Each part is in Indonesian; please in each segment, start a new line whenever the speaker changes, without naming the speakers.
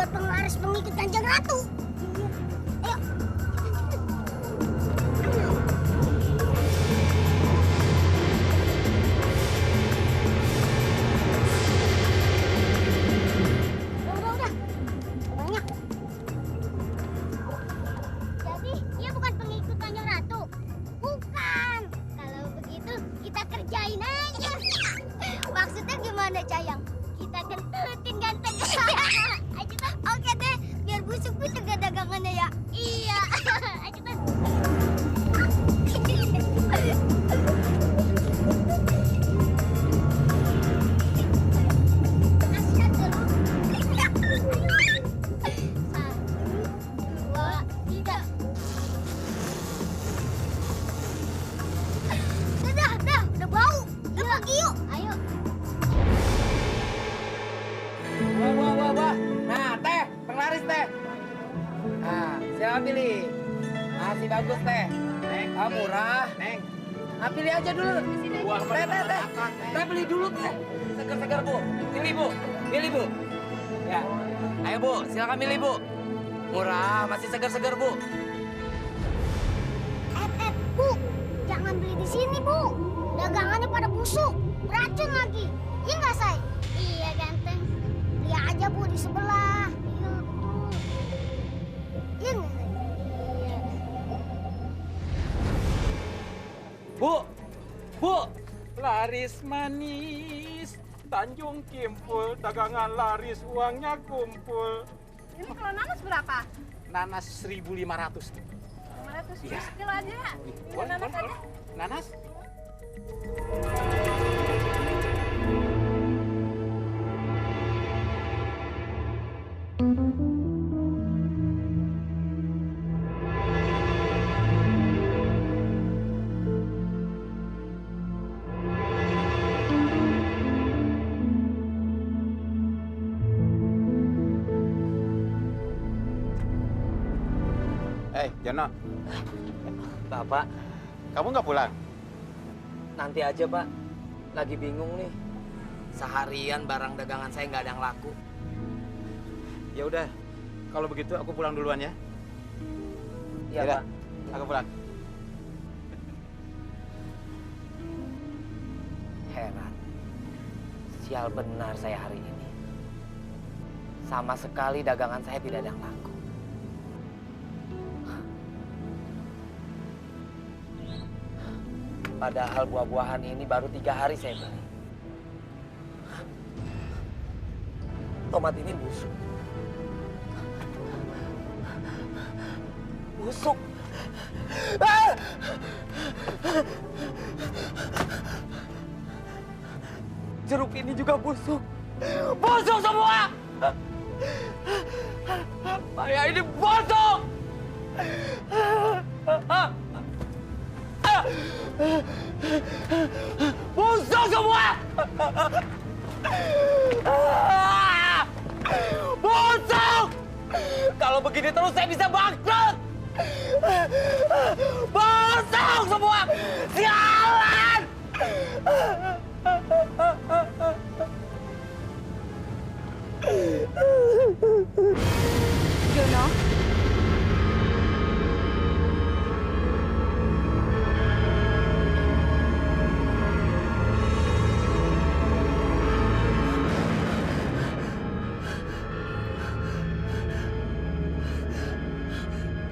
buat penglaris pengikut Kanjeng Ratu. Ayo. Udah. Banyak. Jadi, dia bukan pengikut Kanjeng Ratu? Bukan. Kalau begitu, kita kerjain aja. Maksudnya gimana, Cayang? Kita gentutin ganteng. Ayo, Bang. Oke deh, biar busuk-busuk gak dagangannya ya. Iya. Ayo, Bang. Kasihan dulu. 1, 2, 3. Udah bau. Udah pergi yuk. Ayo.
Wah. Nah, teh, penglaris teh. Nah, silakan pilih. Masih bagus teh. Neng, murah. Neng. Nah, pilih aja dulu. Teh. Teh beli dulu teh. Segar-segar Bu. Pilih Bu. Ya. Ayo Bu, silakan pilih Bu. Murah, masih segar-segar Bu.
Bu, jangan beli di sini, Bu. Dagangannya pada busuk, beracun lagi. Iya nggak, Say? Iya, ganteng. Lihat aja, Bu, di sebelah. Iya, betul. Iya nggak, Say? Iya.
Bu.
Laris manis, Tanjung Kimpul, dagangan laris, uangnya kumpul.
Ini kalau nanas berapa?
Nanas 1.500.
500
Iya.
kilo aja ya?
Boleh,
Nanas
boleh.
aja.
Nanas?
Jono,
Bapak,
kamu nggak pulang?
nanti aja Pak. Lagi bingung nih. Seharian barang dagangan saya nggak ada yang laku.
Ya udah, kalau begitu aku pulang duluan ya.
Iya
Yaudah,
Pak.
aku pulang.
Heran. Sial benar saya hari ini. Sama sekali dagangan saya tidak ada yang laku. Padahal buah-buahan ini baru 3 hari saya beli. Tomat ini busuk. Busuk. Jeruk ini juga busuk. Busuk semua! Saya ini busuk! Busuk semua! Busuk! Kalau begini terus saya bisa bangkrut! Busuk semua! Sialan!
Jono,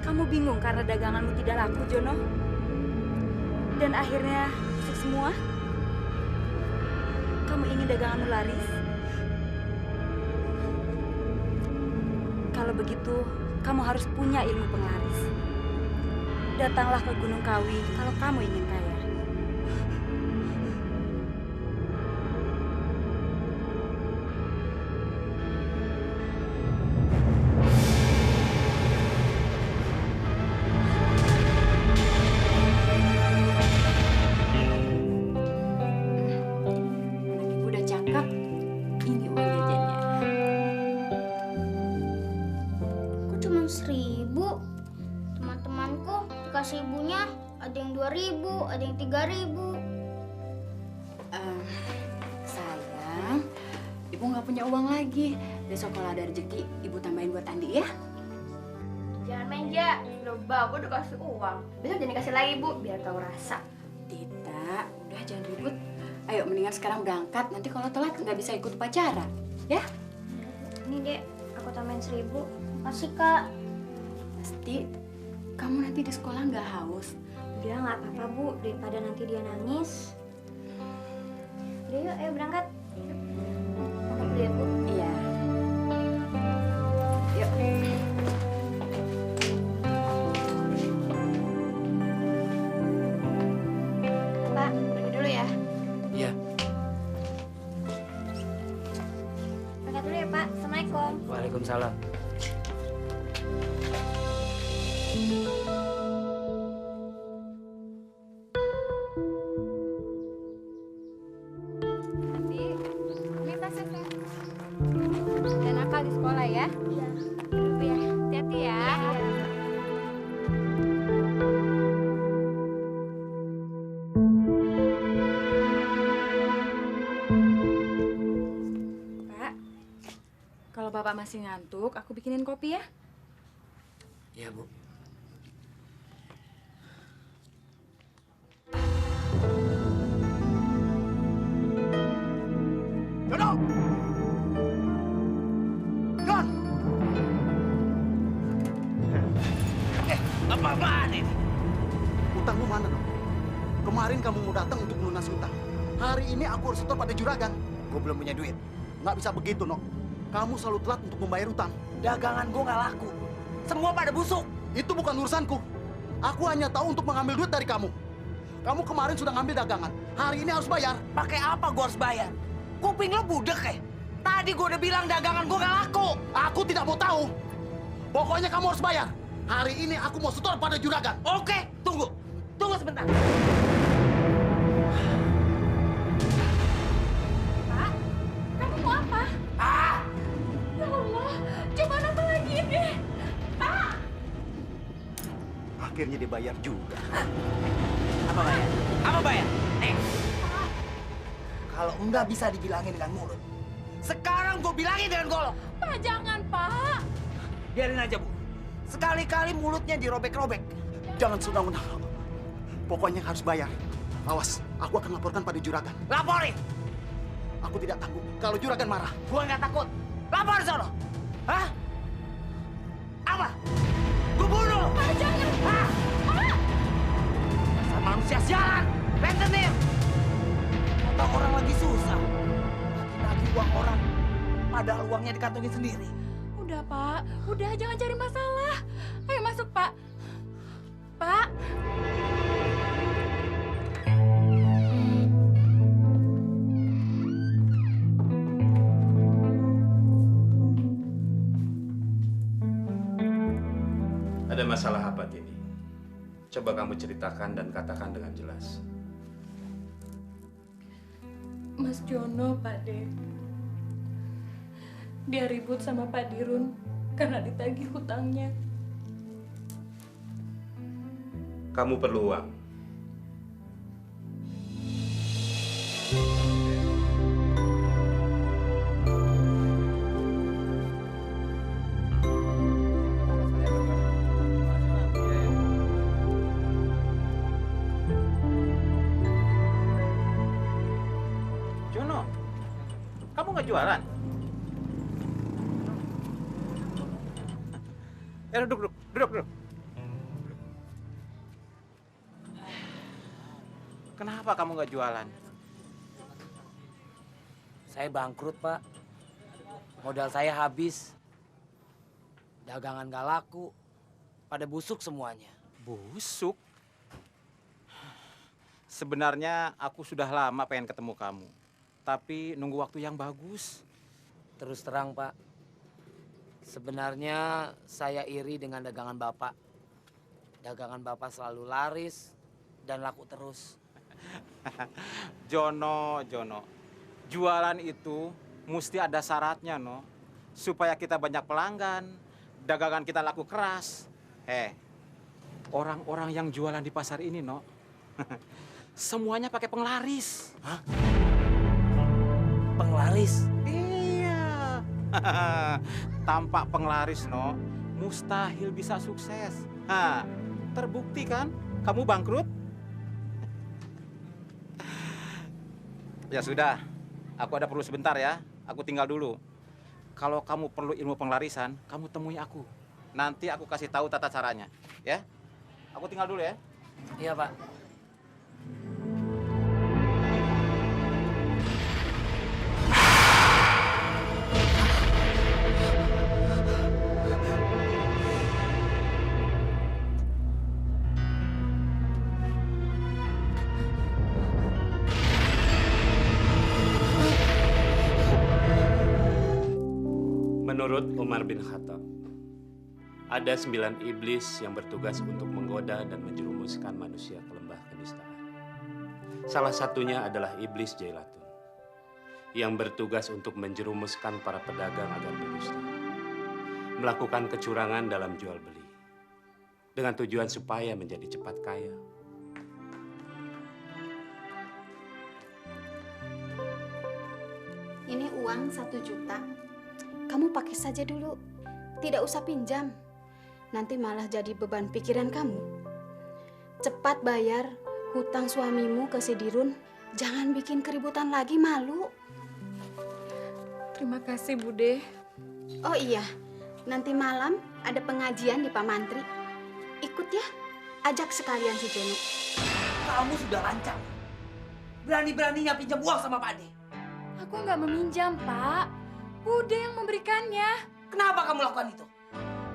kamu bingung karena daganganmu tidak laku, Jono? Dan akhirnya busuk semua? Kamu ingin daganganmu laris? Kalau begitu, kamu harus punya ilmu penglaris. Datanglah ke Gunung Kawi kalau kamu ingin kaya. Anak ibu udah cakep, ini uang jajannya.
Kok cuma 1.000? Teman-temanku dikasih ibunya ada yang 2.000, ada yang 3.000.
Sayang, ibu nggak punya uang lagi. Besok kalau ada rezeki, Ibu tambahin buat Andi ya.
Jangan main, Ja. Udah bagus udah kasih uang. Besok jangan dikasih lagi, Bu, biar tahu rasa.
Tidak, udah jangan ribut. Ayo mendingan sekarang berangkat, nanti kalau telat nggak bisa ikut upacara. Ya?
Ini, Dek, aku tambahin 1000. Makasih, Kak.
Pasti, kamu nanti di sekolah nggak haus.
Udah nggak apa-apa, Bu, daripada nanti dia nangis. Udah yuk, ayo berangkat. Berangkat dulu ya, Bu.
Iya. Yuk.
Pak, pergi dulu ya.
Iya.
Berangkat dulu ya, Pak. Assalamualaikum.
Waalaikumsalam.
Andi, ini tasnya, Pak. Dan nakal di sekolah ya.
Iya.
Dulu ya. Hati-hati ya.
Pak, kalau Bapak masih ngantuk, aku bikinin kopi ya.
Iya, Bu.
Jono! Jon!
Apa-apaan ini?
Utangmu mana, dong? Kemarin kamu mau datang untuk melunasi utang. Hari ini aku harus setor pada juragan.
Gue belum punya duit.
Nggak bisa begitu, Nok. Kamu selalu telat untuk membayar utang.
Dagangan gue nggak laku. Semua pada busuk.
Itu bukan urusanku. Aku hanya tahu untuk mengambil duit dari kamu. Kamu kemarin sudah ngambil dagangan. Hari ini harus bayar.
Pakai apa gue harus bayar? Kuping lo budek ya? Tadi gue udah bilang dagangan gue nggak laku.
Aku tidak mau tahu. Pokoknya kamu harus bayar. Hari ini aku mau setor pada juragan.
Oke, tunggu. Tunggu sebentar.
Pak, kamu mau apa?
Ah!
Ya Allah, coba apa lagi ini? Pak!
Akhirnya dibayar juga.
Apa bayar? Apa bayar? Nih. Kalau enggak bisa dibilangin dengan mulut. Sekarang gue bilangin dengan golok.
Pak, jangan, Pak.
Biarin aja, Bu. Sekali-kali mulutnya dirobek-robek.
Jangan senang-senang. Pokoknya harus bayar. Awas, aku akan laporkan pada juragan.
Laporin.
Aku tidak tangguh kalau juragan marah.
Gue nggak takut. Lapor sono. Hah? Apa? Gue bunuh.
Pak, jangan.
Hah?
Pak!
Dasar manusia sialan. Rentenir. Kata orang lagi susah. Lagi-lagi uang orang. Padahal uangnya dikantongin sendiri.
Udah, Pak. Udah, jangan cari masalah. Ayo masuk, Pak. Pak.
Ada masalah apa, Tini? Coba kamu ceritakan dan katakan dengan jelas.
Mas Jono, Pak De. Dia ribut sama Pak Dirun karena ditagih hutangnya.
Kamu perlu uang.
Jono, kamu nggak jualan? Duduk. Kenapa kamu nggak jualan?
Saya bangkrut, Pak. Modal saya habis. Dagangan nggak laku. Pada busuk semuanya.
Busuk? Sebenarnya aku sudah lama pengen ketemu kamu. Tapi nunggu waktu yang bagus.
Terus terang, Pak. Sebenarnya saya iri dengan dagangan Bapak. Dagangan Bapak selalu laris dan laku terus.
Jono. Jualan itu mesti ada syaratnya, no. Supaya kita banyak pelanggan, dagangan kita laku keras. Orang-orang yang jualan di pasar ini, no. Semuanya pakai penglaris.
Hah? Penglaris?
Iya. Tanpa penglaris, no, mustahil bisa sukses. Nah, terbukti kan? Kamu bangkrut? Ya sudah, aku ada perlu sebentar ya. Aku tinggal dulu. Kalau kamu perlu ilmu penglarisan, kamu temui aku. Nanti aku kasih tahu tata caranya, ya. Aku tinggal dulu ya.
Iya, Pak.
Menurut Umar bin Khattab, ada 9 iblis yang bertugas untuk menggoda dan menjerumuskan manusia ke lembah kenistaan. Salah satunya adalah iblis Jailatun, yang bertugas untuk menjerumuskan para pedagang agar berdusta, melakukan kecurangan dalam jual beli, dengan tujuan supaya menjadi cepat kaya.
Ini uang 1 juta. Kamu pakai saja dulu. Tidak usah pinjam. Nanti malah jadi beban pikiran kamu. Cepat bayar hutang suamimu ke si Dirun. Jangan bikin keributan lagi, malu.
Terima kasih, Bude.
Oh iya, nanti malam ada pengajian di Pak Mantri. Ikut ya. Ajak sekalian si Jono.
Kamu sudah lancang. Berani-beraninya pinjam uang sama Pak Ade.
Aku nggak meminjam, Pak. Bude yang memberikannya.
Kenapa kamu lakukan itu?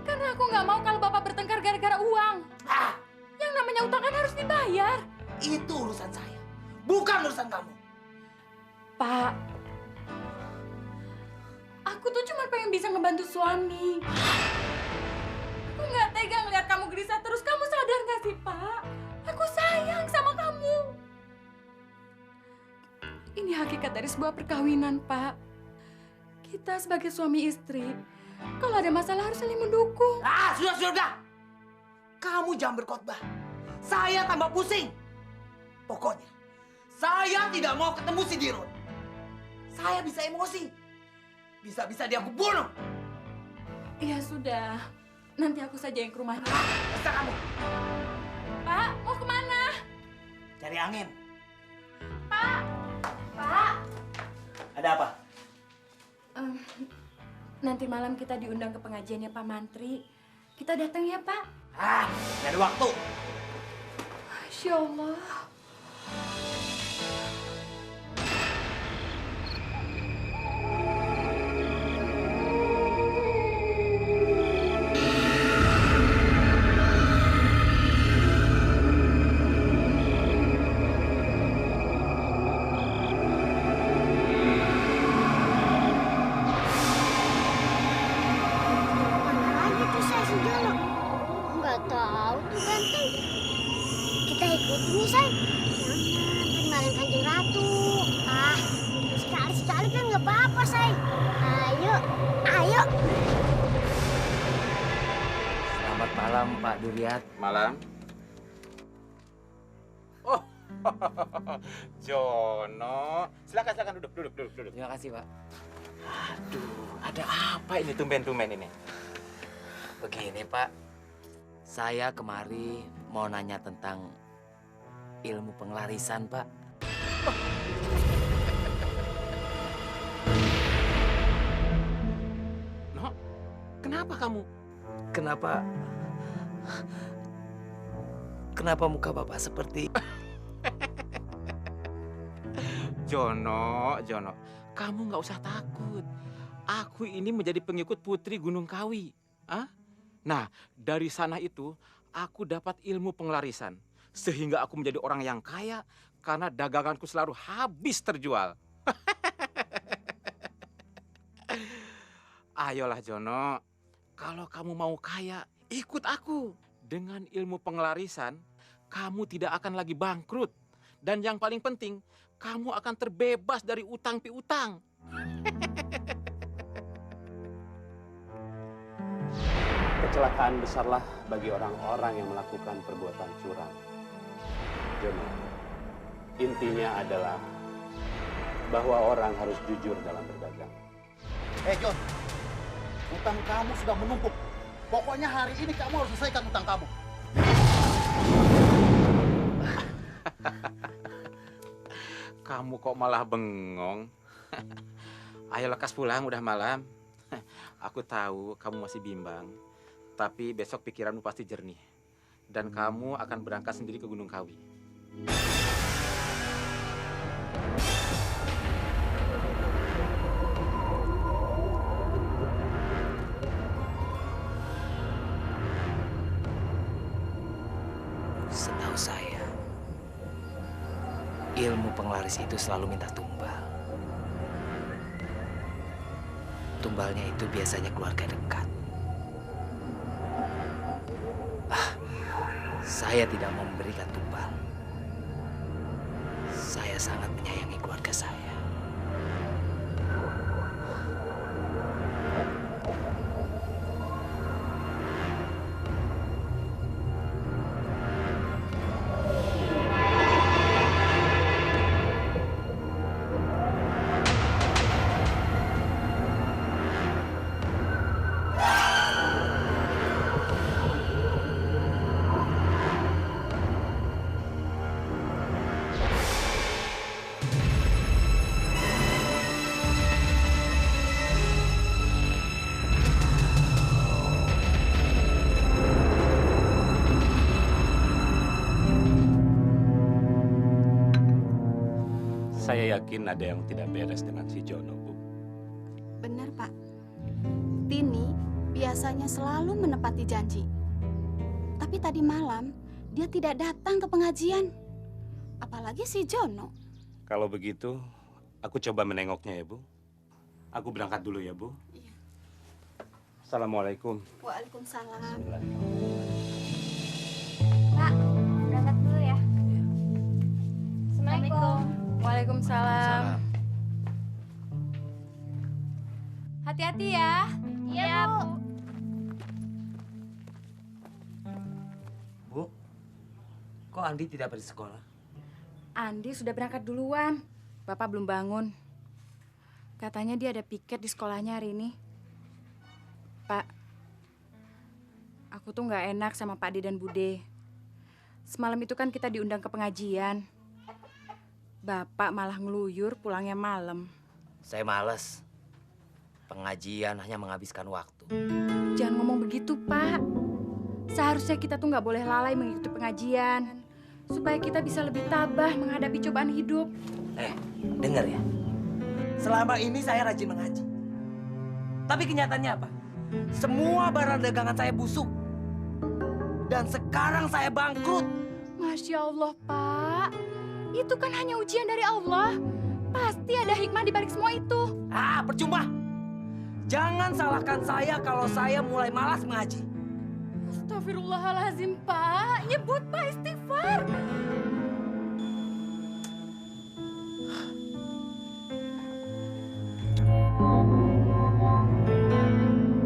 Karena aku nggak mau kalau Bapak bertengkar gara-gara uang.
Ah,
Yang namanya utang kan harus dibayar.
itu urusan saya, bukan urusan kamu.
Pak, aku tuh cuma pengen bisa ngebantu suami. Aku nggak tega ngeliat kamu gelisah terus. Kamu sadar nggak sih, Pak? Aku sayang sama kamu. Ini hakikat dari sebuah perkawinan, Pak. Kita sebagai suami istri, kalau ada masalah harus saling mendukung.
Ah, sudah. Kamu jangan berkhotbah. Saya tambah pusing. Pokoknya, saya tidak mau ketemu si Dirun. Saya bisa emosi. Bisa-bisa dia aku bunuh.
Ya sudah, nanti aku saja yang ke rumahnya.
Bisa kamu.
Pak, mau kemana?
Cari angin.
Pak! Pak!
Ada apa?
Nanti malam kita diundang ke pengajiannya Pak Mantri. Kita datang ya, Pak?
Ah, gak ada waktu.
Masya Allah.
Mana lagi tuh saya si Jono? Nggak tahu tuh ganteng. Kita ikutin nih, say. Jangan, kemarin Kanjeng Ratu. Ah, sekali-sekali kan nggak apa-apa, say. Ayo.
Selamat malam, Pak Duryat.
Malam. Oh, Jono. Silakan duduk.
Terima kasih, Pak.
Aduh, ada apa ini tumben-tumben ini?
Begini Pak, saya kemari mau nanya tentang ilmu penglarisan Pak.
No, kenapa kamu?
Kenapa muka Bapak seperti...
Jono, kamu nggak usah takut. Aku ini menjadi pengikut Putri Gunung Kawi. Ah? Nah, dari sana itu aku dapat ilmu penglarisan. Sehingga aku menjadi orang yang kaya karena daganganku selalu habis terjual. Ayolah Jono, kalau kamu mau kaya, ikut aku. Dengan ilmu penglarisan, kamu tidak akan lagi bangkrut. Dan yang paling penting, kamu akan terbebas dari utang piutang.
Kecelakaan besarlah bagi orang-orang yang melakukan perbuatan curang. Jono, intinya adalah bahwa orang harus jujur dalam berdagang.
John, Hutang kamu sudah menumpuk. Pokoknya hari ini kamu harus selesaikan hutang kamu.
Kamu kok malah bengong? Ayo lekas pulang, udah malam. Aku tahu kamu masih bimbang, tapi besok pikiranmu pasti jernih. Dan kamu akan berangkat sendiri ke Gunung Kawi.
Setahu saya, ilmu penglaris itu selalu minta tumbal. Tumbalnya itu biasanya keluarga dekat. Saya tidak mau memberikan tumbal. Saya sangat menyayangi keluarga saya.
Saya yakin ada yang tidak beres dengan si Jono, Bu.
Benar, Pak. Tini biasanya selalu menepati janji. Tapi tadi malam dia tidak datang ke pengajian. Apalagi si Jono.
Kalau begitu, aku coba menengoknya ya, Bu. Aku berangkat dulu ya, Bu.
Iya.
Assalamualaikum.
Waalaikumsalam.
Pak, berangkat dulu ya. Assalamualaikum.
Waalaikumsalam. Hati-hati ya.
Iya, Bu.
Bu, kok Andi tidak pergi sekolah?
Andi sudah berangkat duluan. Bapak belum bangun. Katanya dia ada piket di sekolahnya hari ini. Pak, aku tuh nggak enak sama Pak De dan Bude. Semalam itu kan kita diundang ke pengajian. Bapak malah ngeluyur pulangnya malam.
Saya males. Pengajian hanya menghabiskan waktu.
Jangan ngomong begitu, Pak. Seharusnya kita tuh nggak boleh lalai mengikuti pengajian. Supaya kita bisa lebih tabah menghadapi cobaan hidup.
Dengar ya. Selama ini saya rajin mengaji. Tapi kenyataannya apa? Semua barang dagangan saya busuk. Dan sekarang saya bangkrut.
Masya Allah, Pak. Itu kan hanya ujian dari Allah. Pasti ada hikmah di balik semua itu.
Percuma. Jangan salahkan saya kalau saya mulai malas mengaji.
Astagfirullahalazim, Pak. Nyebut Pak, istighfar.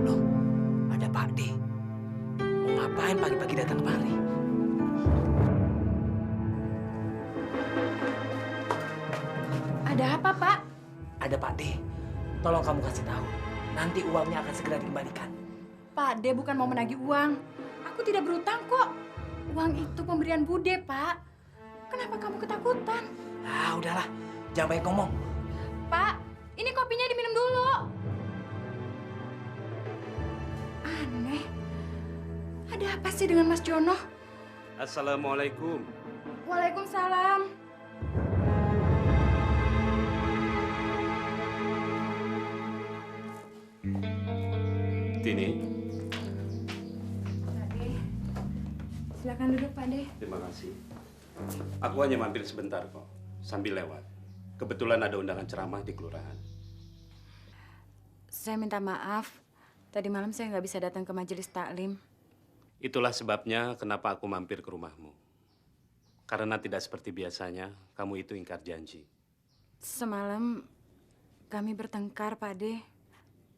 Loh, ada Pak D. Mau ngapain pagi-pagi datang kemari?
Ada apa, Pak?
Ada Pak D. Tolong kamu kasih tahu. Nanti uangnya akan segera dikembalikan.
Pak De bukan mau menagih uang. Aku tidak berutang kok. Uang itu pemberian Bude, Pak. Kenapa kamu ketakutan?
Udahlah. Jangan banyak ngomong.
Pak, ini kopinya diminum dulu. Aneh. Ada apa sih dengan Mas Jono?
Assalamualaikum.
Waalaikumsalam.
Tini,
Pak De, silakan duduk, Pak De.
terima kasih. Aku hanya mampir sebentar kok, sambil lewat. Kebetulan ada undangan ceramah di kelurahan.
Saya minta maaf. Tadi malam saya nggak bisa datang ke majelis taklim.
Itulah sebabnya kenapa aku mampir ke rumahmu. Karena tidak seperti biasanya, kamu itu ingkar janji.
Semalam kami bertengkar, Pak De.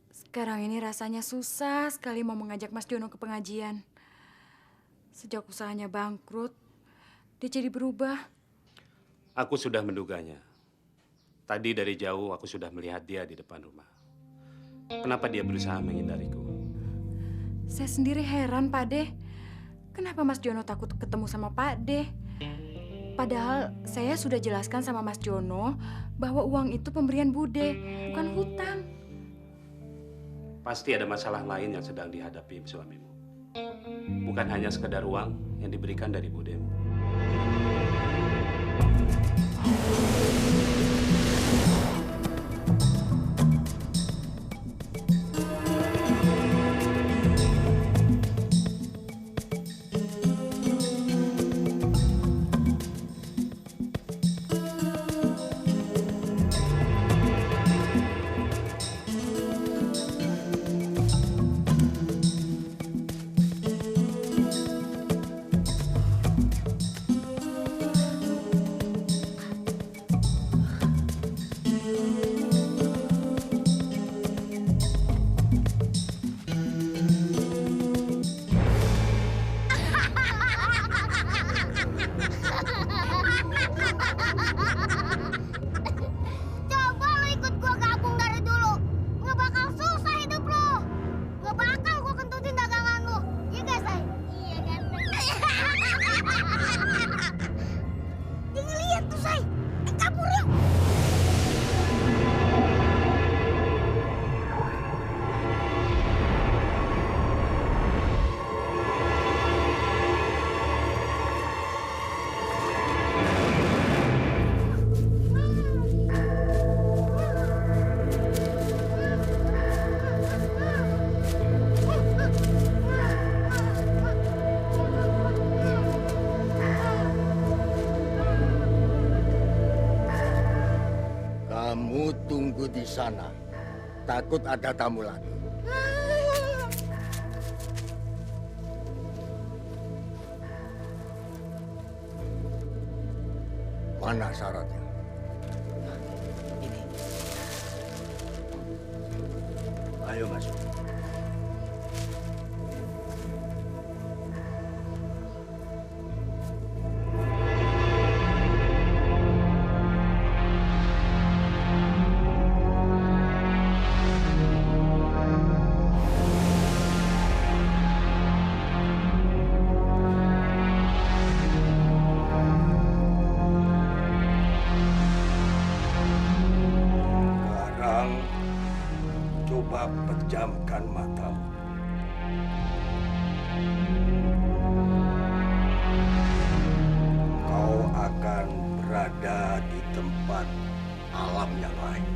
Sekarang ini rasanya susah sekali mau mengajak Mas Jono ke pengajian. Sejak usahanya bangkrut, dia jadi berubah.
Aku sudah menduganya. Tadi dari jauh aku sudah melihat dia di depan rumah. Kenapa dia berusaha menghindariku?
Saya sendiri heran, Pak De. Kenapa Mas Jono takut ketemu sama Pak De? Padahal saya sudah jelaskan sama Mas Jono bahwa uang itu pemberian Bude, bukan hutang.
Pasti ada masalah lain yang sedang dihadapi suamimu. Bukan hanya sekedar uang yang diberikan dari budemu.
Coba lu ikut gua gabung dari dulu, nggak bakal susah hidup lu. Nggak bakal gua kentutin dagangan lu. Iya gak, Say? Iya kan? Dia ngeliat tuh, Say. Kabur yuk.
Kamu tunggu di sana. Takut ada tamu lagi. Mana syaratnya?
Ini.
Ayo masuk. Sekarang coba pejamkan matamu. Kau akan berada di tempat alam yang lain.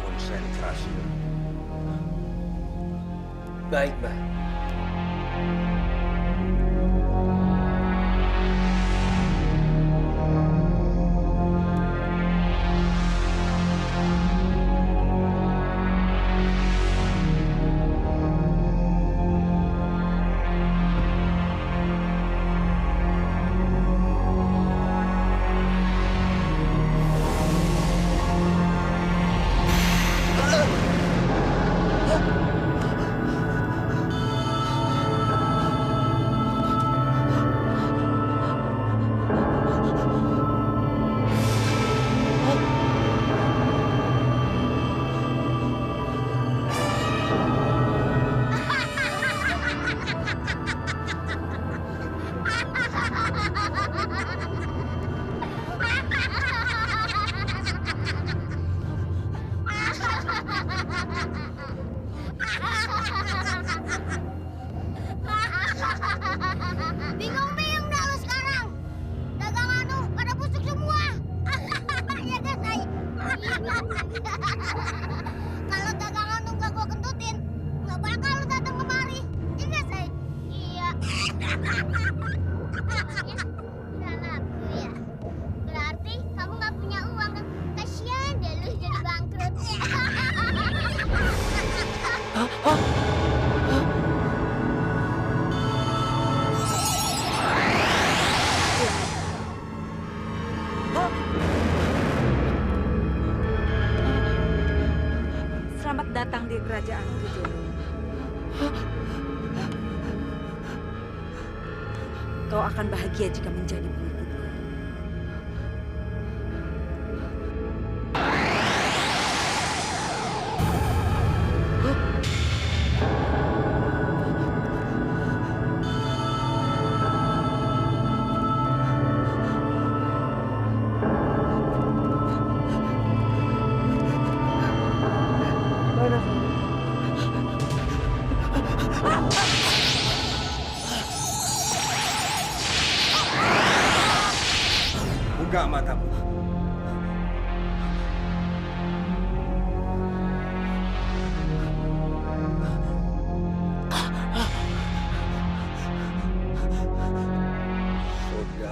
Konsentrasi.
Baik, Mbah. Bingung-bingung dah lu sekarang. Dagangan lu pada busuk semua. Iya gak, Say? Kalau dagangan lu gak gua kentutin, gak bakal lu datang kemari. Iya gak, Say? Iya. Udah laku ya. Berarti kamu gak punya uang kan? Kasian deh lu jadi bangkrut.
Selamat datang di kerajaan Jono. Kau akan bahagia jika menjadi pengikutku.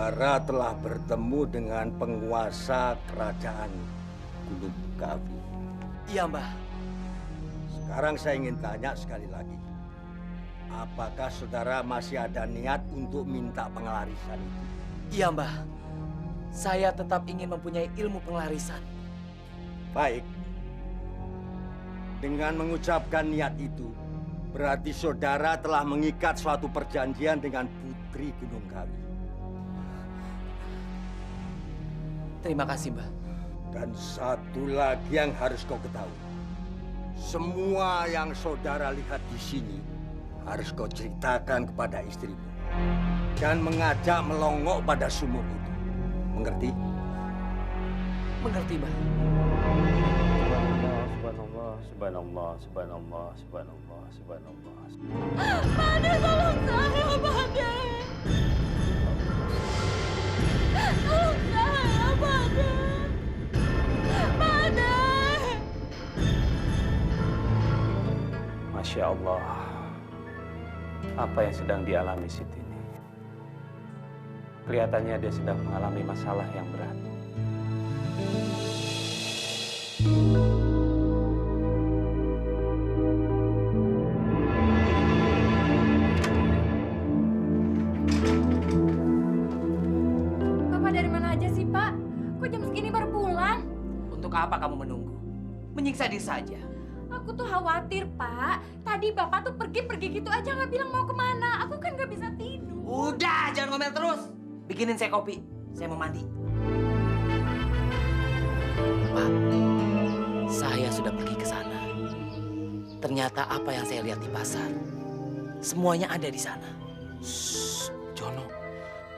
saudara telah bertemu dengan penguasa kerajaan Gunung Kawi.
Iya, Mbah.
Sekarang saya ingin tanya sekali lagi. Apakah saudara masih ada niat untuk minta pengelarisan itu?
Iya, Mbah. Saya tetap ingin mempunyai ilmu pengelarisan.
Baik. Dengan mengucapkan niat itu, berarti saudara telah mengikat suatu perjanjian dengan Putri Gunung Kawi.
Terima kasih, Mbah.
Dan satu lagi yang harus kau ketahui. Semua yang saudara lihat di sini harus kau ceritakan kepada istrimu. Dan mengajak melongok pada sumur itu. Mengerti?
Mengerti, Mbah.
Subhanallah, subhanallah, subhanallah, subhanallah, subhanallah.
Made, tolong saya, Made. Tolong saya, Made. Made.
Masya Allah, apa yang sedang dialami Siti ini? Kelihatannya dia sedang mengalami masalah yang berat.
Bapak dari mana aja sih, Pak? Kok jam segini baru pulang?
Untuk apa kamu menunggu? Menyiksa diri saja.
Aku tuh khawatir, Pak. Tadi Bapak tuh pergi-pergi gitu aja nggak bilang mau kemana. Aku kan nggak bisa tidur.
Udah, jangan ngomel terus. Bikinin saya kopi. Saya mau mandi. Pak, saya sudah pergi ke sana. Ternyata apa yang saya lihat di pasar, semuanya ada di sana.
Shh, Jono,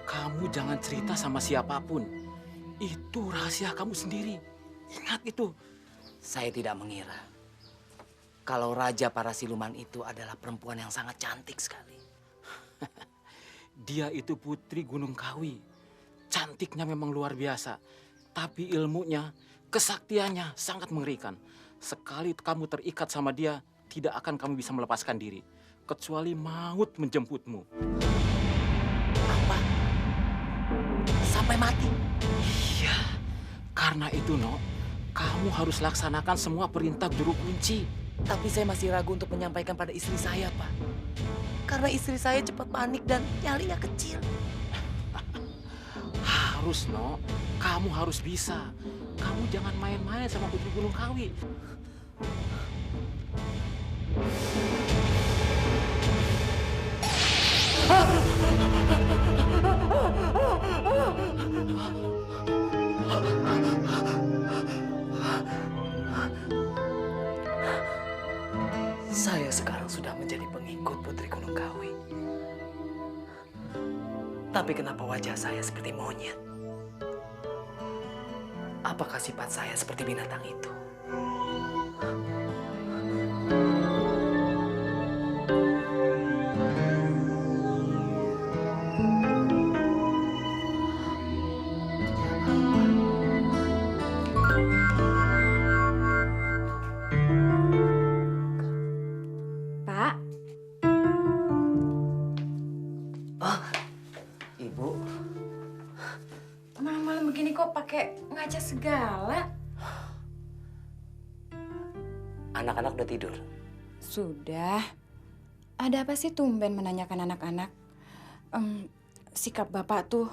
kamu jangan cerita sama siapapun. Itu rahasia kamu sendiri. Ingat itu.
Saya tidak mengira kalau raja para siluman itu adalah perempuan yang sangat cantik sekali.
Dia itu Putri Gunung Kawi. Cantiknya memang luar biasa. Tapi ilmunya, kesaktiannya sangat mengerikan. Sekali kamu terikat sama dia, tidak akan kamu bisa melepaskan diri. Kecuali maut menjemputmu.
Apa? Sampai mati?
Iya. Karena itu, No, kamu harus laksanakan semua perintah juru kunci.
Tapi saya masih ragu untuk menyampaikan pada istri saya, Pak. Karena istri saya cepat panik dan nyalinya kecil.
Harus, No. Kamu harus bisa. Kamu jangan main-main sama Putri Gunung Kawi.
Saya sekarang sudah menjadi pengikut Putri Gunung Kawi. Tapi kenapa wajah saya seperti monyet? Apakah sifat saya seperti binatang itu?
Pak,
Ibu,
malam-malam begini kok pakai ngaca segala?
anak-anak udah tidur.
Sudah. Ada apa sih tumben menanyakan anak-anak? Sikap Bapak tuh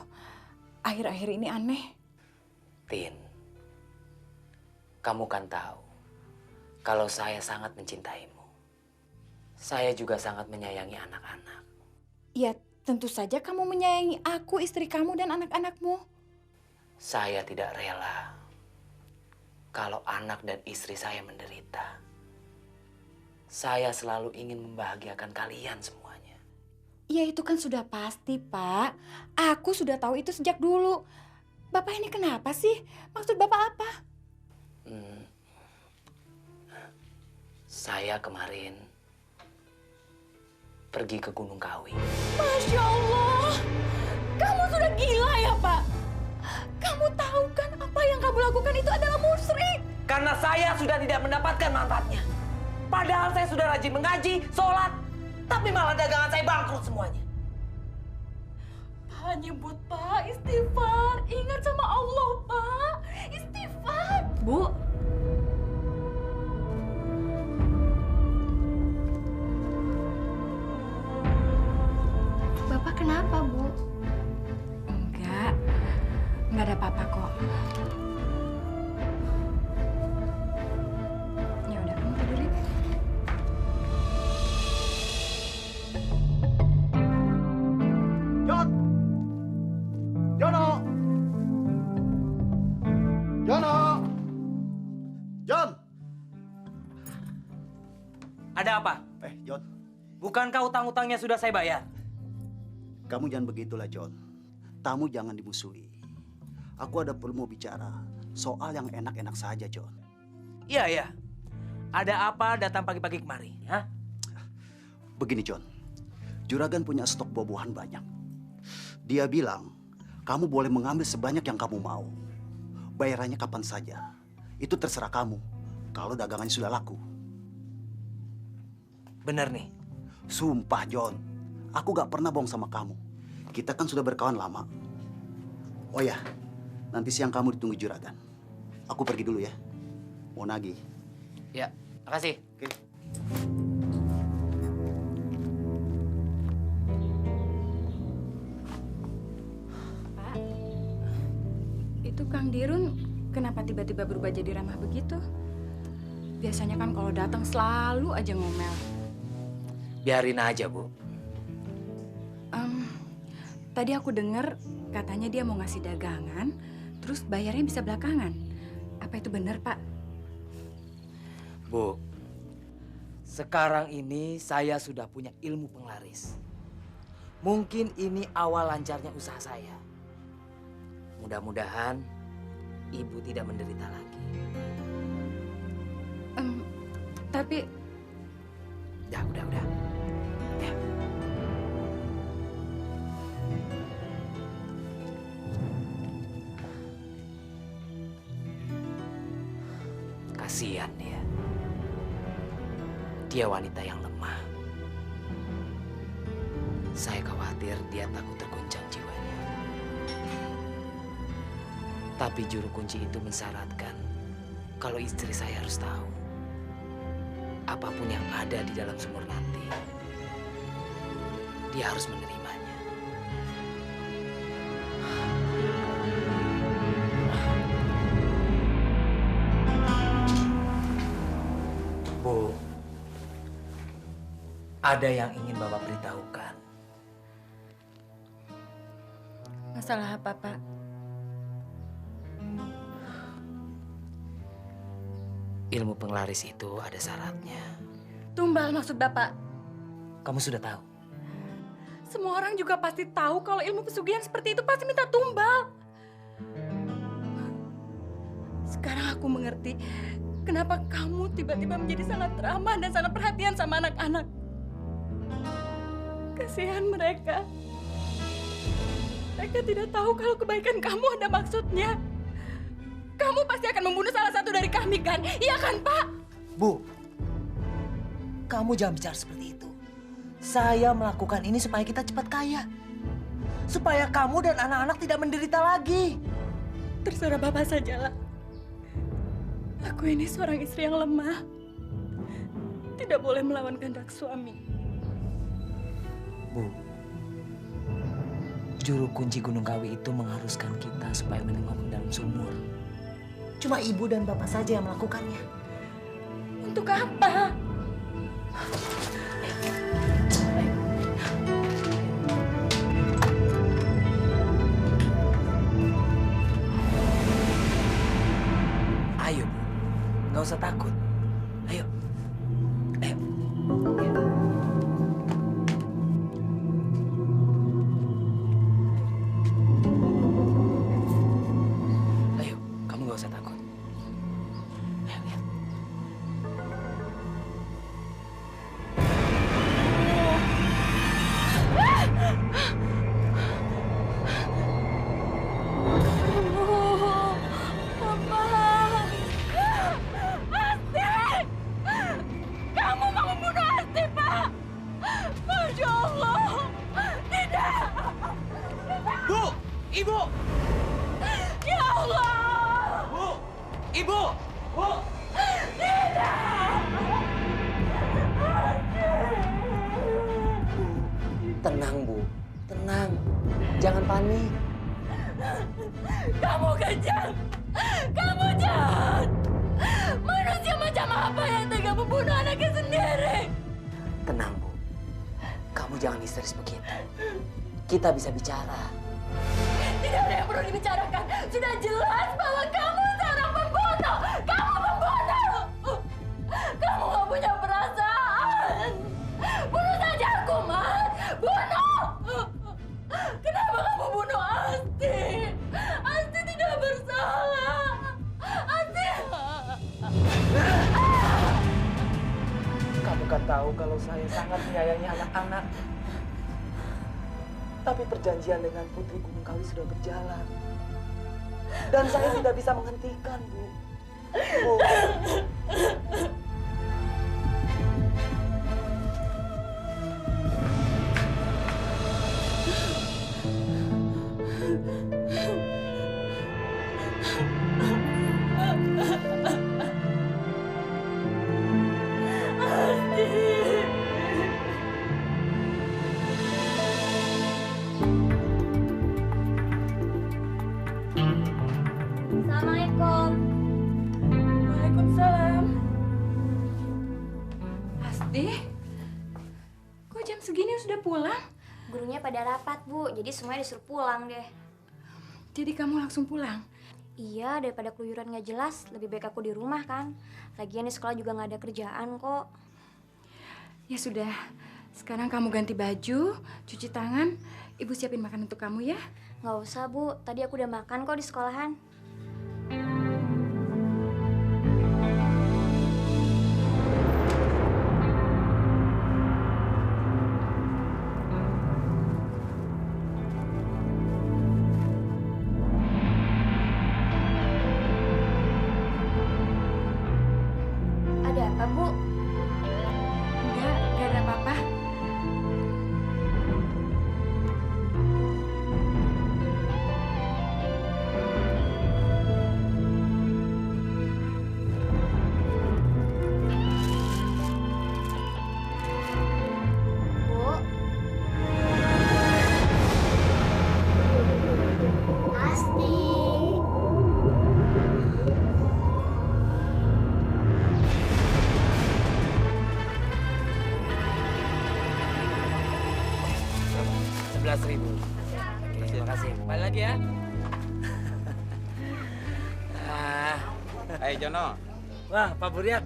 akhir-akhir ini aneh.
Tin, kamu kan tahu kalau saya sangat mencintaimu. Saya juga sangat menyayangi anak-anak.
Ya, tentu saja kamu menyayangi aku, istri kamu, dan anak-anakmu.
Saya tidak rela kalau anak dan istri saya menderita. Saya selalu ingin membahagiakan kalian semuanya.
Ya, itu kan sudah pasti, Pak. Aku sudah tahu itu sejak dulu. Bapak ini kenapa sih? Maksud Bapak apa?
Saya kemarin pergi ke Gunung Kawi.
Masya Allah, kamu sudah gila ya, Pak? Kamu tahu kan apa yang kamu lakukan itu adalah musyrik.
Karena saya sudah tidak mendapatkan manfaatnya. Padahal saya sudah rajin mengaji, sholat, tapi malah dagangan saya bangkrut semuanya.
Pak, nyebut Pak, istighfar. Ingat sama Allah, Pak. Istighfar. Bu.
Bapak kenapa, Bu?
Enggak ada apa-apa kok. Ya udah, kamu tidur yuk.
Jon! Jono! Jono! Jon!
Ada apa?
Jon.
Bukankah utang-utangnya sudah saya bayar?
Kamu jangan begitulah, Jon. Tamu jangan dimusuhi. Aku ada perlu mau bicara soal yang enak-enak saja, Jon.
Iya, iya. Ada apa datang pagi-pagi kemari? Hah?
Begini, Jon. Juragan punya stok buah-buahan banyak. Dia bilang, kamu boleh mengambil sebanyak yang kamu mau. Bayarannya kapan saja. Itu terserah kamu, kalau dagangannya sudah laku.
Bener nih?
Sumpah, Jon. Aku gak pernah bohong sama kamu. Kita kan sudah berkawan lama. Oh ya, nanti siang kamu ditunggu juragan. Aku pergi dulu ya. Mau nagih.
Ya, makasih.
Oke.
Pak, itu Kang Dirun kenapa tiba-tiba berubah jadi ramah begitu? Biasanya kan kalau datang selalu aja ngomel.
Biarin aja, Bu.
Tadi aku dengar katanya dia mau ngasih dagangan, terus bayarnya bisa belakangan. Apa itu benar, Pak?
Bu, sekarang ini saya sudah punya ilmu penglaris. Mungkin ini awal lancarnya usaha saya. Mudah-mudahan Ibu tidak menderita lagi.
Tapi...
Udah. Ya. Kasihan dia. Dia wanita yang lemah. Saya khawatir dia takut terguncang jiwanya. Tapi juru kunci itu mensyaratkan kalau istri saya harus tahu apapun yang ada di dalam sumur nanti, dia harus menerimanya. Bu, ada yang ingin Bapak beritahukan.
Masalah apa, Pak?
Ilmu penglaris itu ada syaratnya.
Tumbal maksud Bapak?
Kamu sudah tahu?
Semua orang juga pasti tahu kalau ilmu pesugihan seperti itu pasti minta tumbal. Sekarang aku mengerti kenapa kamu tiba-tiba menjadi sangat ramah dan sangat perhatian sama anak-anak. Kasihan mereka. Mereka tidak tahu kalau kebaikan kamu ada maksudnya. Kamu pasti akan membunuh salah satu dari kami, kan? Iya kan, Pak?
Bu, kamu jangan bicara seperti itu. Saya melakukan ini supaya kita cepat kaya. Supaya kamu dan anak-anak tidak menderita lagi.
Terserah Bapak sajalah. Aku ini seorang istri yang lemah. Tidak boleh melawan kehendak suami.
Bu, juru kunci Gunung Kawi itu mengharuskan kita supaya menengok ke dalam sumur. Cuma ibu dan bapak saja yang melakukannya.
Untuk apa?
Ayo, Bu. Nggak usah takut. Ayo. Ayo. Ayo, kamu nggak usah takut. Ayo, lihat.
Kamu mau membunuh Asti, Pak? Masya Allah. Tidak.
Ibu! Bu! Tenang, Bu. Tenang. Jangan panik.
Kamu kejam! Kamu jahat! Manusia macam apa yang tega membunuh anaknya sendiri?
Tenang, Bu. Kamu jangan histeris begitu. Kita bisa bicara.
Tidak ada yang perlu dibicarakan. Sudah jelas bahwa kamu seorang pembunuh. Kamu pembunuh. Kamu gak punya perasaan. Bunuh saja aku, Mas. Bunuh. Kenapa kamu bunuh Asti? Asti tidak bersalah. Asti.
Kamu kan tahu kalau saya sangat menyayangi anak-anak. Tapi perjanjian dengan Putri Gunung Kawi sudah berjalan. Dan saya tidak bisa menghentikan, Bu. Bu.
Assalamualaikum.
Waalaikumsalam. Asti, kok jam segini sudah pulang?
Gurunya pada rapat, Bu. Jadi semuanya disuruh pulang deh.
Jadi kamu langsung pulang?
Iya, daripada keluyuran nggak jelas, lebih baik aku di rumah kan. Lagian di sekolah juga nggak ada kerjaan kok.
Ya sudah, sekarang kamu ganti baju, cuci tangan. Ibu siapin makan untuk kamu ya.
Nggak usah, Bu. Tadi aku udah makan kok di sekolahan. Ada apa, Bu?
Enggak ada apa-apa.
Bu,
Asti.
Rp11.000. Oke, terima kasih. Kembali lagi ya.
Hai Jono,
Wah, Pak Buryat.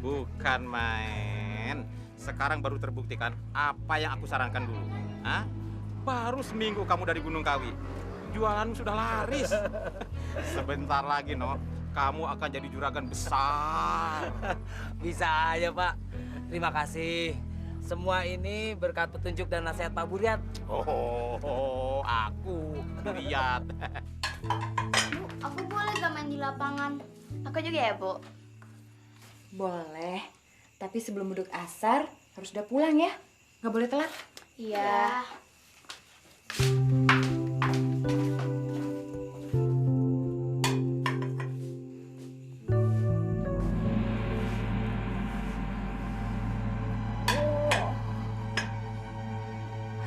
bukan main. Sekarang baru terbuktikan apa yang aku sarankan dulu. Hah? Baru seminggu kamu dari Gunung Kawi. Jualanmu sudah laris. Sebentar lagi, No. Kamu akan jadi juragan besar.
Bisa aja, Pak. Terima kasih. Semua ini berkat petunjuk dan nasihat Pak Buryat.
Oh, aku lihat.
Bu, aku boleh gak main di lapangan?
aku juga ya, Bu.
Boleh, tapi sebelum duduk asar harus udah pulang ya. Nggak boleh telat.
Iya.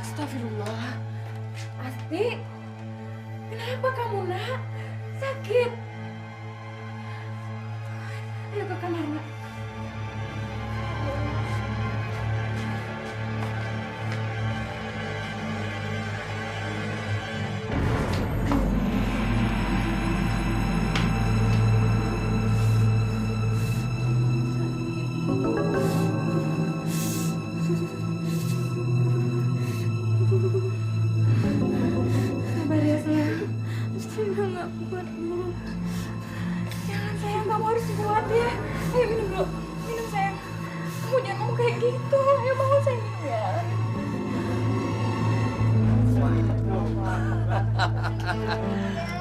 Astagfirullah. Asti, kenapa kamu, Nak? Sakit. Ayo ke kamar, Nak. Sabar ya, sayang. Sudah nggak kuat, Bu. Jangan, sayang. Kamu harus kuat ya. Ayo minum dulu. Minum, sayang. Kamu jangan ngomong kayak gitu. Ayo bangun, sayang. Minum ya.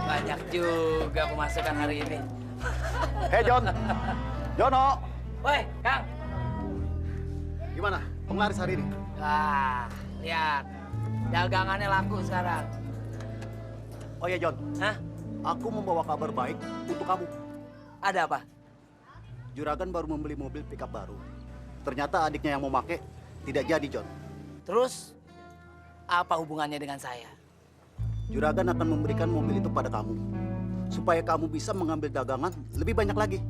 Banyak juga pemasukan hari ini.
Hei John, Jono,
Woi, Kang.
gimana penglaris hari ini?
Wah, lihat. Dagangannya laku sekarang.
Oh ya John,
Hah?
aku membawa kabar baik untuk kamu.
Ada apa?
Juragan baru membeli mobil pickup baru. Ternyata adiknya yang mau make tidak jadi, John.
Terus apa hubungannya dengan saya?
Juragan akan memberikan mobil itu pada kamu supaya kamu bisa mengambil dagangan lebih banyak lagi.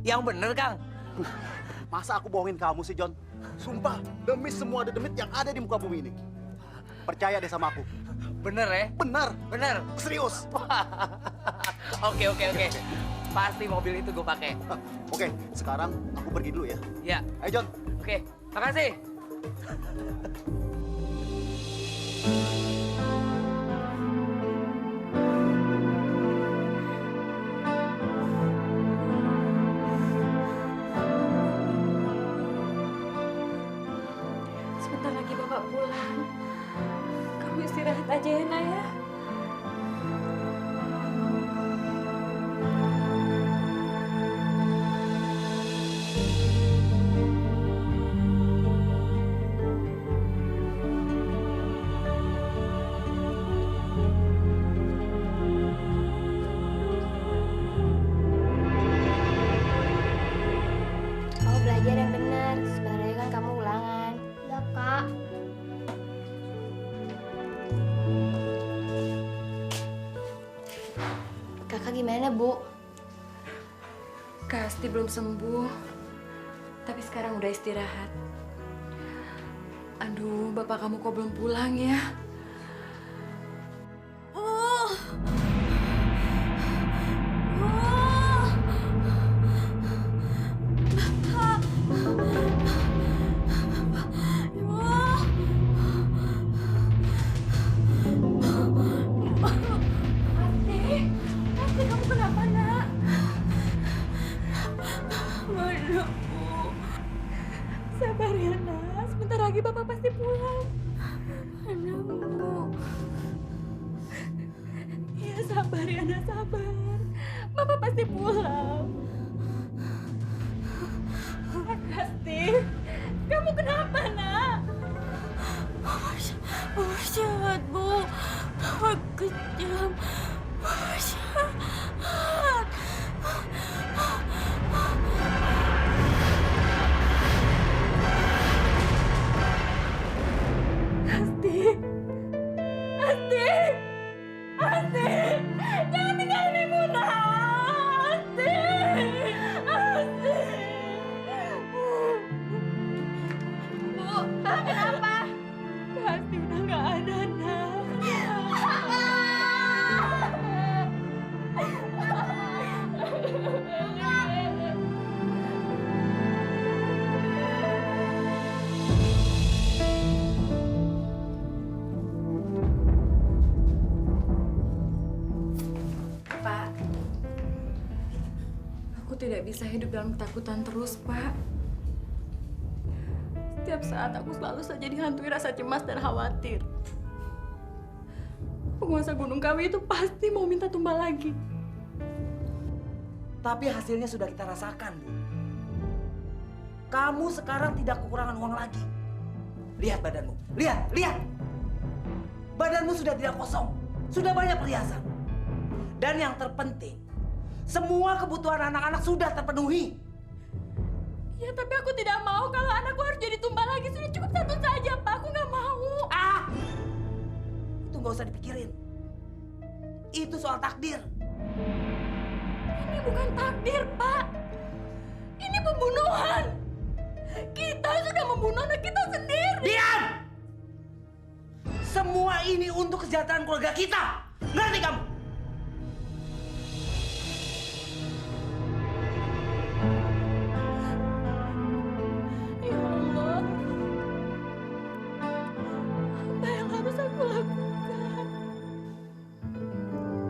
Yang bener, Kang.
Masa aku bohongin kamu sih, John? Sumpah, demi semua demit yang ada di muka bumi ini. Percaya deh sama aku.
Bener ya?
Benar.
Bener.
Serius.
Oke. Pasti mobil itu gue pakai.
Oke, sekarang aku pergi dulu ya.
Ya.
Ayo, John.
Oke, makasih.
Sebentar lagi Bapak pulang. Kamu istirahat aja ya, Naya.
Kamu belajar yang benar. Sebentar lagi kan kamu ulangan.
Ya, Kak.
Kakak gimana, Bu?
Kak Asti belum sembuh, tapi sekarang udah istirahat. Aduh, bapak kamu kok belum pulang ya? Asti, kamu kenapa, nak? Waduh, Bu. Sabar ya, nak. Sebentar lagi bapak pasti pulang. Aduh, Bu. Ya, sabar ya, nak. Sabar. Bapak pasti pulang. Asti, kamu kenapa, nak? Bapak jahat, Bu. Bapak kejam. Bapak jahat. Asti, Asti, Asti, jangan tinggalin ibu, nak. Asti, Asti. Bu, kenapa? Asti udah nggak ada, nak. Pak, aku tidak bisa hidup dalam ketakutan terus, Pak. Setiap saat aku selalu saja dihantui rasa cemas dan khawatir. Penguasa Gunung Kawi itu pasti mau minta tumbal lagi.
Tapi hasilnya sudah kita rasakan, Bu. Kamu sekarang tidak kekurangan uang lagi. Lihat badanmu. Lihat. Badanmu sudah tidak kosong. Sudah banyak perhiasan. Dan yang terpenting, semua kebutuhan anak-anak sudah terpenuhi.
Ya, tapi aku tidak mau kalau anakku harus jadi tumbal lagi. Sudah cukup satu saja, Pak. Aku nggak mau.
Itu nggak usah dipikirin. Itu soal takdir.
Ini bukan takdir, Pak. Ini pembunuhan. Kita sudah membunuh anak kita sendiri.
Diam! Semua ini untuk kesejahteraan keluarga kita. Ngerti kamu?
Ya Allah. Apa yang harus aku lakukan?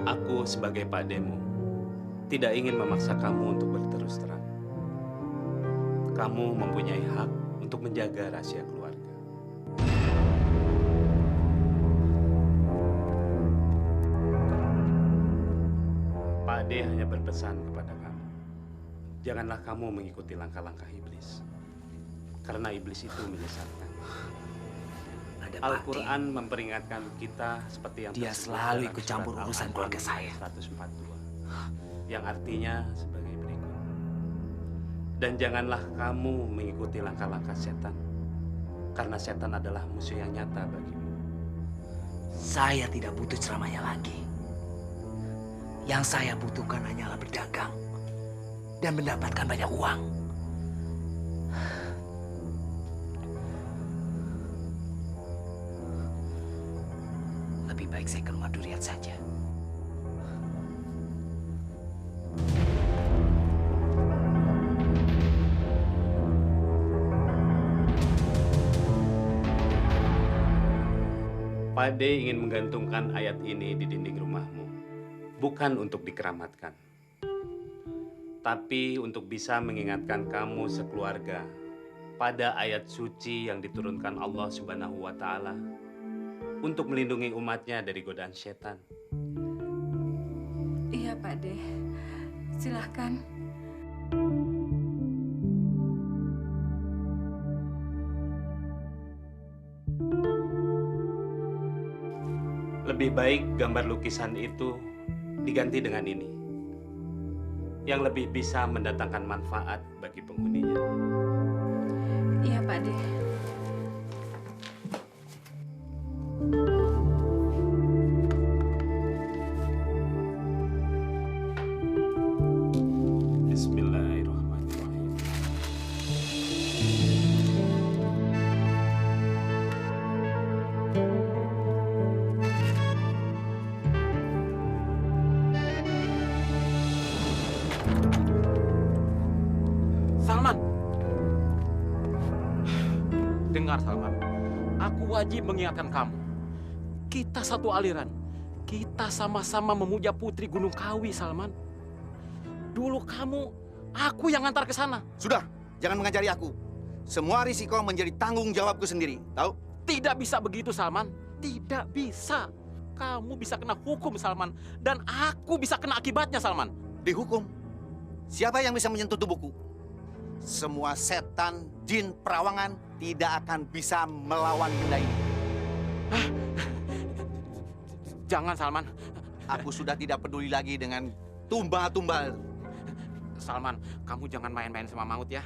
Aku sebagai Pak Demo tidak ingin memaksa kamu untuk berterus terang. Kamu mempunyai hak untuk menjaga rahasia keluarga. Pak D hanya berpesan kepada kamu, janganlah kamu mengikuti langkah-langkah iblis. Karena iblis itu menyesatkan.
pada
Al-Quran memperingatkan kita seperti yang
Dia
tersebut
selalu
dalam
ikut
surat
campur urusan
Al-An'am
keluarga saya.
ayat 142, yang artinya sebagai berikut. Dan janganlah kamu mengikuti langkah-langkah setan, karena setan adalah musuh yang nyata bagimu.
Saya tidak butuh ceramahnya lagi. Yang saya butuhkan hanyalah berdagang dan mendapatkan banyak uang. Lebih baik saya ke rumah Duriat saja.
Pade ingin menggantungkan ayat ini di dinding rumahmu, bukan untuk dikeramatkan, tapi untuk bisa mengingatkan kamu sekeluarga pada ayat suci yang diturunkan Allah Subhanahu wa Ta'ala untuk melindungi umatnya dari godaan setan.
Iya, Pak De. Silahkan.
Lebih baik gambar lukisan itu diganti dengan ini, yang lebih bisa mendatangkan manfaat bagi penghuninya.
Iya, Pak De.
Bismillahirrahmanirrahim.
Salman. Dengar Salman, aku wajib mengingatkan kamu. Kita satu aliran. Kita sama-sama memuja Putri Gunung Kawi, Salman. Dulu kamu, aku yang ngantar ke sana.
Sudah, jangan mengajari aku. Semua risiko menjadi tanggung jawabku sendiri, tahu?
Tidak bisa begitu, Salman. Tidak bisa. Kamu bisa kena hukum, Salman. Dan aku bisa kena akibatnya, Salman.
Dihukum? Siapa yang bisa menyentuh tubuhku? Semua setan, jin, perawangan tidak akan bisa melawan benda ini.
Jangan, Salman.
Aku sudah tidak peduli lagi dengan tumbal-tumbal.
Salman, kamu jangan main-main sama maut ya.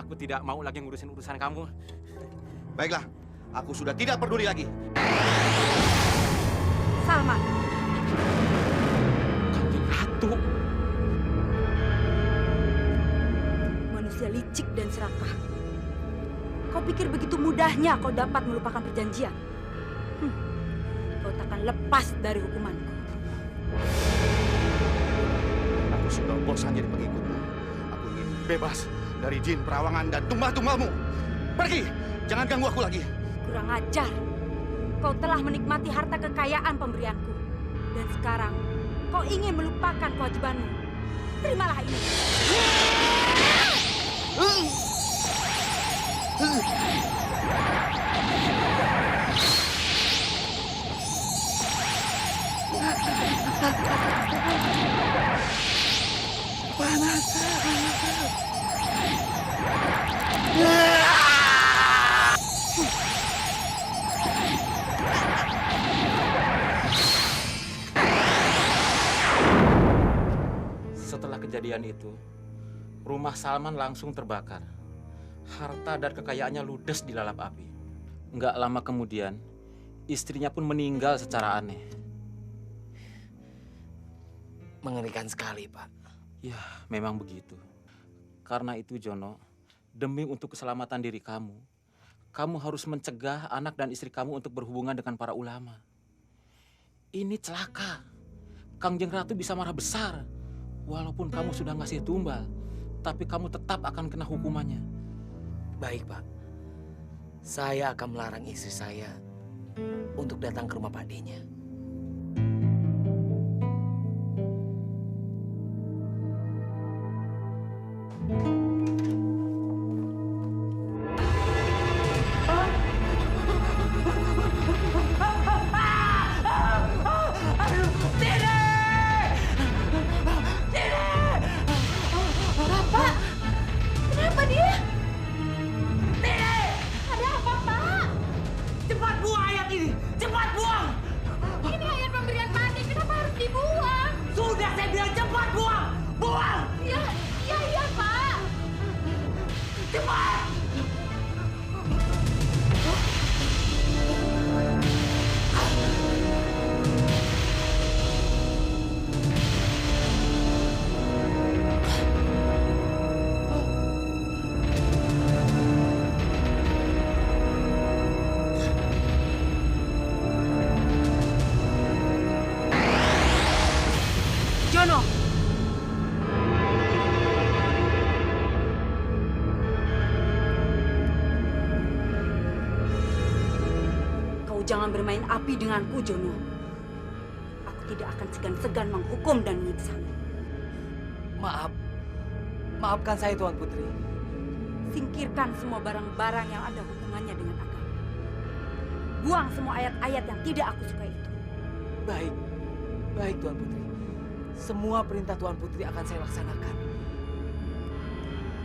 Aku tidak mau lagi ngurusin urusan kamu.
Baiklah, aku sudah tidak peduli lagi.
Salman.
Kanjeng Ratu.
Manusia licik dan serakah. Kau pikir begitu mudahnya kau dapat melupakan perjanjian? Kau takkan lepas dari hukumanku.
Aku sudah bosan jadi pengikutmu. Aku ingin bebas dari jin, perawangan, dan tumbal-tumbalmu. Pergi! Jangan ganggu aku lagi.
Kurang ajar. Kau telah menikmati harta kekayaan pemberianku. Dan sekarang kau ingin melupakan kewajibanmu. Terimalah ini.
Setelah kejadian itu, rumah Salman langsung terbakar. Harta dan kekayaannya ludes dilalap api. Nggak lama kemudian, istrinya pun meninggal secara aneh.
Mengerikan sekali, Pak.
Ya, memang begitu. Karena itu, Jono, demi untuk keselamatan diri kamu, kamu harus mencegah anak dan istri kamu untuk berhubungan dengan para ulama. Ini celaka. Kangjeng Ratu bisa marah besar. Walaupun kamu sudah ngasih tumbal, tapi kamu tetap akan kena hukumannya.
Baik, Pak. Saya akan melarang istri saya untuk datang ke rumah Pak D-nya.
Jono! Kau jangan bermain api denganku, Jono. Aku tidak akan segan-segan menghukum dan menyiksamu.
Maaf. Maafkan saya, Tuan Putri.
Singkirkan semua barang-barang yang ada hubungannya dengan agama. Buang semua ayat-ayat yang tidak aku sukai itu.
Baik. Baik, Tuan Putri. Semua perintah Tuan Putri akan saya laksanakan.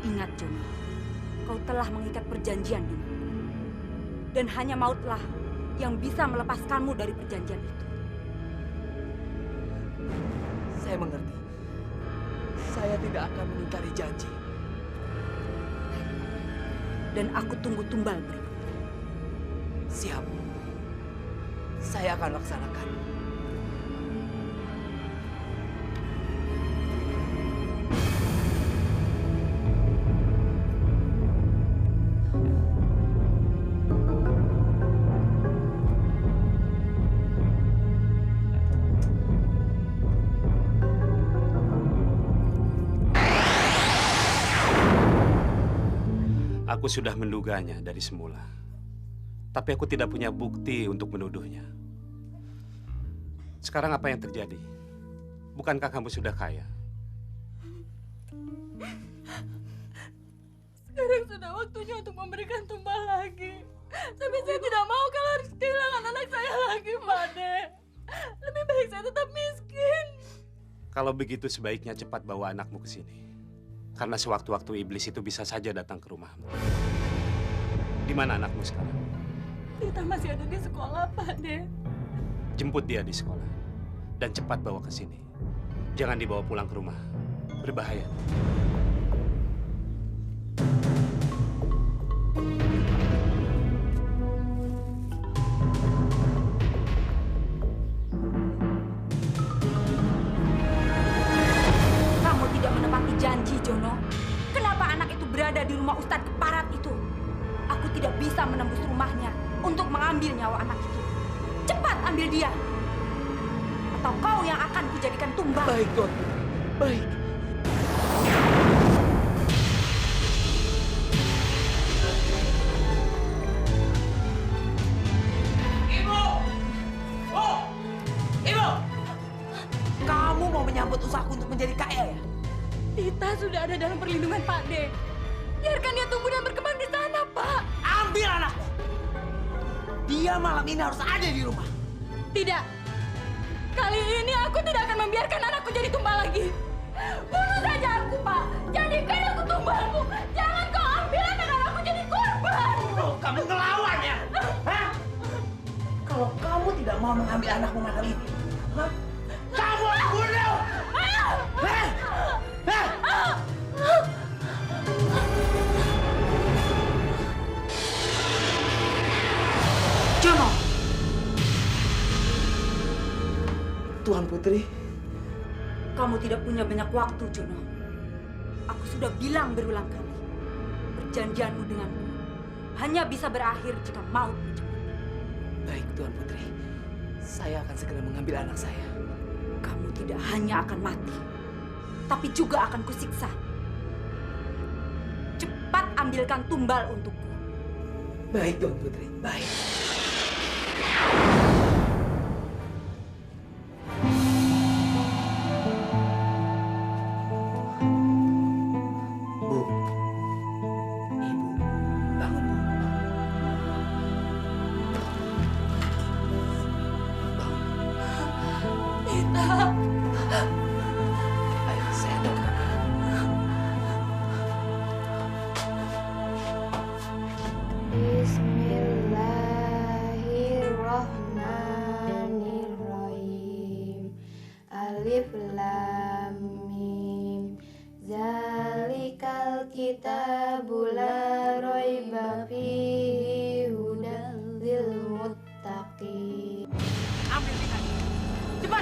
Ingat, Jono. Kau telah mengikat perjanjian denganku. Dan hanya mautlah yang bisa melepaskanmu dari perjanjian itu.
Saya mengerti. Saya tidak akan mengingkari janji.
Dan aku tunggu tumbal berikutnya.
Siap. Saya akan laksanakan.
Aku sudah menduganya dari semula. Tapi aku tidak punya bukti untuk menuduhnya. Sekarang apa yang terjadi? Bukankah kamu sudah kaya?
Sekarang sudah waktunya untuk memberikan tumbal lagi. Tapi saya tidak mau kalau harus kehilangan anak saya lagi, Pak De. Lebih baik saya tetap miskin.
Kalau begitu sebaiknya cepat bawa anakmu ke sini. Karena sewaktu-waktu iblis itu bisa saja datang ke rumahmu. Di mana anakmu sekarang?
Kita masih ada di sekolah, Pak De.
Jemput dia di sekolah. Dan cepat bawa ke sini. Jangan dibawa pulang ke rumah. Berbahaya.
Kamu tidak menepati janji, Jono. Kenapa anak itu berada di rumah Ustadz Keparat itu? Aku tidak bisa menembus rumahnya untuk mengambil nyawa anak itu. Cepat ambil dia. Atau kau yang akan kujadikan tumbal.
Baik, Tuan. Baik. Ibu! Oh! Ibu! Kamu mau menyambut usahaku untuk menjadi kaya ya?
Tita sudah ada dalam perlindungan Pak De. Biarkan dia tumbuh dan berkembang di sana, Pak.
Ambil anakku! Dia malam ini harus ada di rumah.
Tidak. Kali ini aku tidak akan membiarkan anakku jadi tumbal lagi. Bunuh saja aku, Pak. Jadikan aku tumbalmu. Jangan kau ambil anak-anakku jadi korban.
Oh, kamu ngelawan ya? Hah? Kalau kamu tidak mau mengambil anakmu malam ini, hah? Kamu aku bunuh! Hah? Hah?
Jono.
Tuan Putri.
Kamu tidak punya banyak waktu, Jono. Aku sudah bilang berulang kali. Perjanjianmu denganku hanya bisa berakhir jika maut menjemput.
Baik, Tuan Putri. Saya akan segera mengambil anak saya.
Kamu tidak hanya akan mati, tapi juga akan kusiksa. Cepat ambilkan tumbal untukku.
Baik, Tuan Putri. Baik. Bu. Ibu, bangun, Bu. Bangun.
Tita.
Ayo, saya antarkan.
Bismillahirrahmanirrahim. Alif lam mim. Zalikal kitabul la raiba fihi hudal lil muttaqin.
Ambil tinggal. Cepat.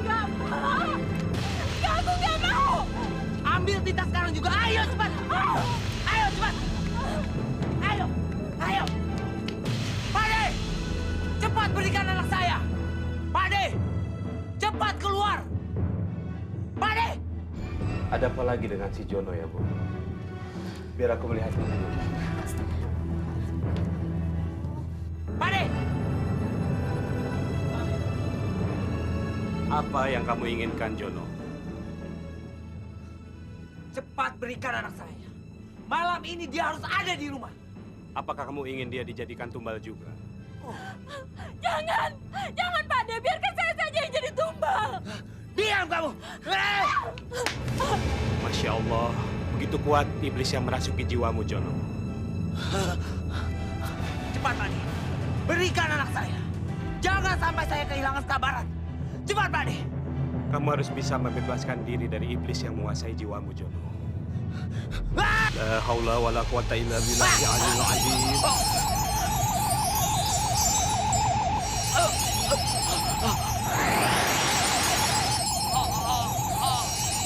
Gak mau. Aku gak mau.
Ambil Tita sekarang juga. Ayo cepat. Ayo cepat. Ayo. Ayo. Pade. Cepat berikan anak saya. Pade. Cepat keluar.
Ada apa lagi dengan si Jono ya, Bu? Biar aku melihat dulu.
Pade!
Apa yang kamu inginkan, Jono?
Cepat berikan anak saya. Malam ini dia harus ada di rumah.
Apakah kamu ingin dia dijadikan tumbal juga?
Jangan! Jangan, Pak De. Biarkan saya saja yang jadi tumbal.
Diam kamu!
Masya Allah, begitu kuat iblis yang merasuki jiwamu, Jono.
Cepat, Pak De. Berikan anak saya. Jangan sampai saya kehilangan kesabaran. Cepat, Pak De.
Kamu harus bisa membebaskan diri dari iblis yang menguasai jiwamu, Jono. La haula wa la quwata illa billahi aliyil azim.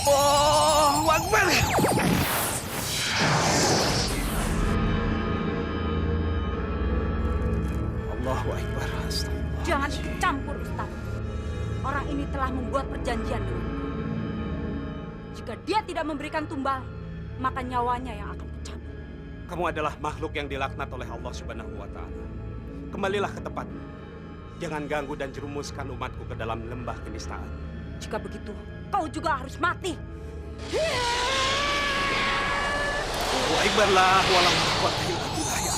Allahu Akbar. Allahu Akbar. Astagfirullah.
Jangan ikut campur, Ustaz. Orang ini telah membuat perjanjian denganku. Jika dia tidak memberikan tumbal, maka nyawanya yang akan kucabut.
Kamu adalah makhluk yang dilaknat oleh Allah Subhanahu wa Ta'ala. Kembalilah ke tempatmu. Jangan ganggu dan jerumuskan umatku ke dalam lembah kenistaan.
Jika begitu, kau juga harus mati.
Allahu Akbar la wala quwwata illa billah ya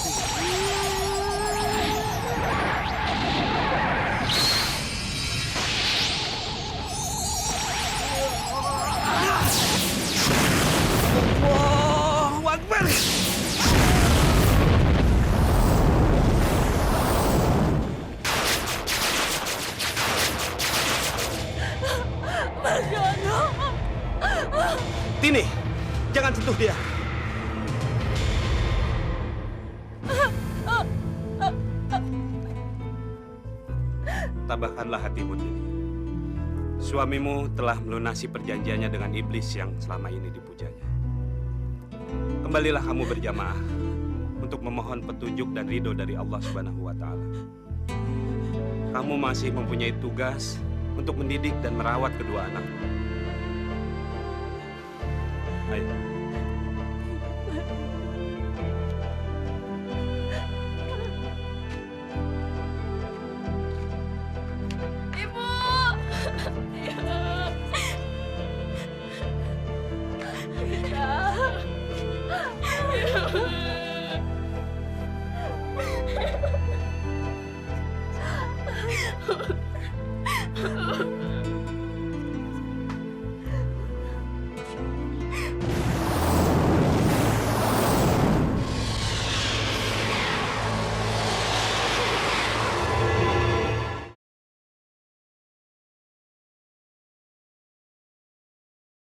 Allahu Akbar.
Mas Jono.
Tini, jangan sentuh dia. Tabahkanlah hatimu, Tini. Suamimu telah melunasi perjanjiannya dengan iblis yang selama ini dipujanya. Kembalilah kamu berjamaah untuk memohon petunjuk dan ridho dari Allah Subhanahu wa Ta'ala. Kamu masih mempunyai tugas untuk mendidik dan merawat kedua anak. Ayo.